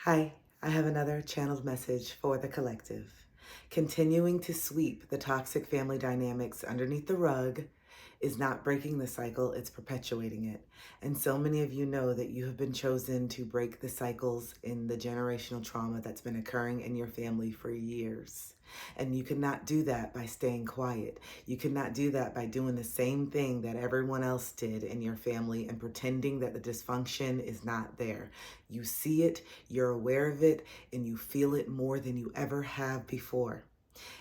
Hi, I have another channeled message for the collective. Continuing to sweep the toxic family dynamics underneath the rug is not breaking the cycle, it's perpetuating it. And so many of you know that you have been chosen to break the cycles in the generational trauma that's been occurring in your family for years. And you cannot do that by staying quiet. You cannot do that by doing the same thing that everyone else did in your family and pretending that the dysfunction is not there. You see it, you're aware of it, and you feel it more than you ever have before.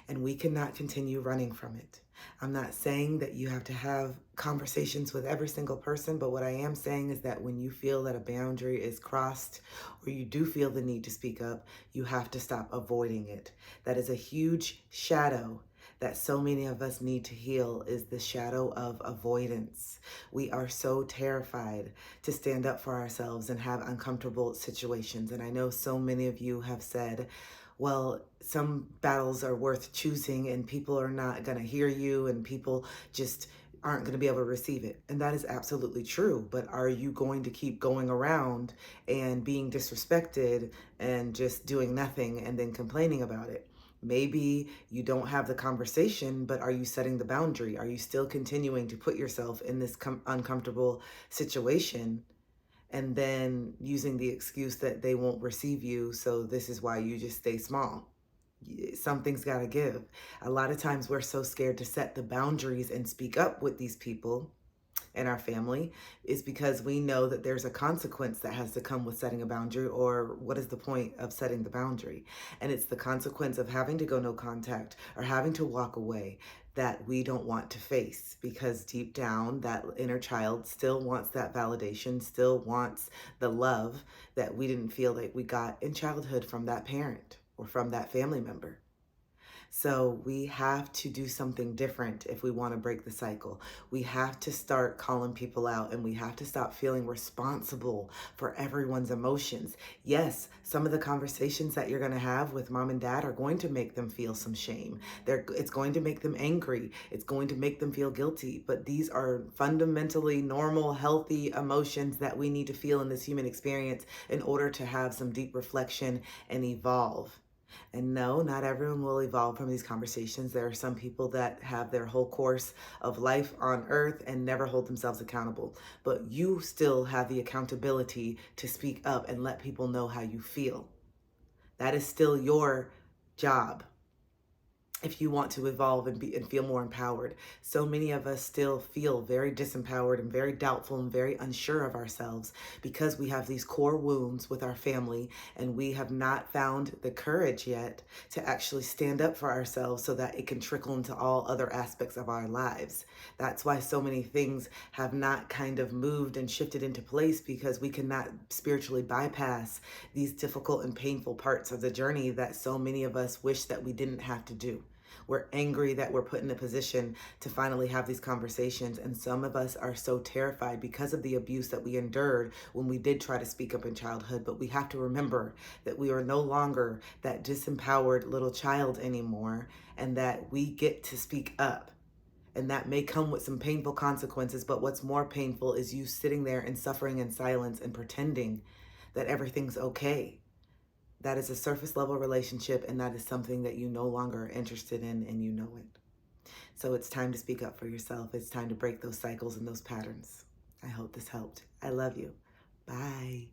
And we cannot continue running from it. I'm not saying that you have to have conversations with every single person, but what I am saying is that when you feel that a boundary is crossed or you do feel the need to speak up, you have to stop avoiding it. That is a huge shadow that so many of us need to heal, is the shadow of avoidance. We are so terrified to stand up for ourselves and have uncomfortable situations. And I know so many of you have said, well, some battles are worth choosing and people are not going to hear you and people just aren't going to be able to receive it. And that is absolutely true. But are you going to keep going around and being disrespected and just doing nothing and then complaining about it? Maybe you don't have the conversation, but are you setting the boundary? Are you still continuing to put yourself in this uncomfortable situation and then using the excuse that they won't receive you, so this is why you just stay small? Something's got to give. A lot of times we're so scared to set the boundaries and speak up with these people in our family is because we know that there's a consequence that has to come with setting a boundary, or what is the point of setting the boundary? And it's the consequence of having to go no contact or having to walk away that we don't want to face, because deep down that inner child still wants that validation, still wants the love that we didn't feel like we got in childhood from that parent or from that family member. So we have to do something different if we want to break the cycle. We have to start calling people out, and we have to stop feeling responsible for everyone's emotions. Yes, some of the conversations that you're going to have with mom and dad are going to make them feel some shame. It's going to make them angry. It's going to make them feel guilty. But these are fundamentally normal, healthy emotions that we need to feel in this human experience in order to have some deep reflection and evolve. And no, not everyone will evolve from these conversations. There are some people that have their whole course of life on earth and never hold themselves accountable. But you still have the accountability to speak up and let people know how you feel. That is still your job if you want to evolve and be and feel more empowered. So many of us still feel very disempowered and very doubtful and very unsure of ourselves because we have these core wounds with our family, and we have not found the courage yet to actually stand up for ourselves so that it can trickle into all other aspects of our lives. That's why so many things have not kind of moved and shifted into place, because we cannot spiritually bypass these difficult and painful parts of the journey that so many of us wish that we didn't have to do. We're angry that we're put in a position to finally have these conversations. And some of us are so terrified because of the abuse that we endured when we did try to speak up in childhood. But we have to remember that we are no longer that disempowered little child anymore, and that we get to speak up. And that may come with some painful consequences, but what's more painful is you sitting there and suffering in silence and pretending that everything's okay. That is a surface level relationship, and that is something that you no longer are interested in, and you know it. So it's time to speak up for yourself. It's time to break those cycles and those patterns. I hope this helped. I love you. Bye.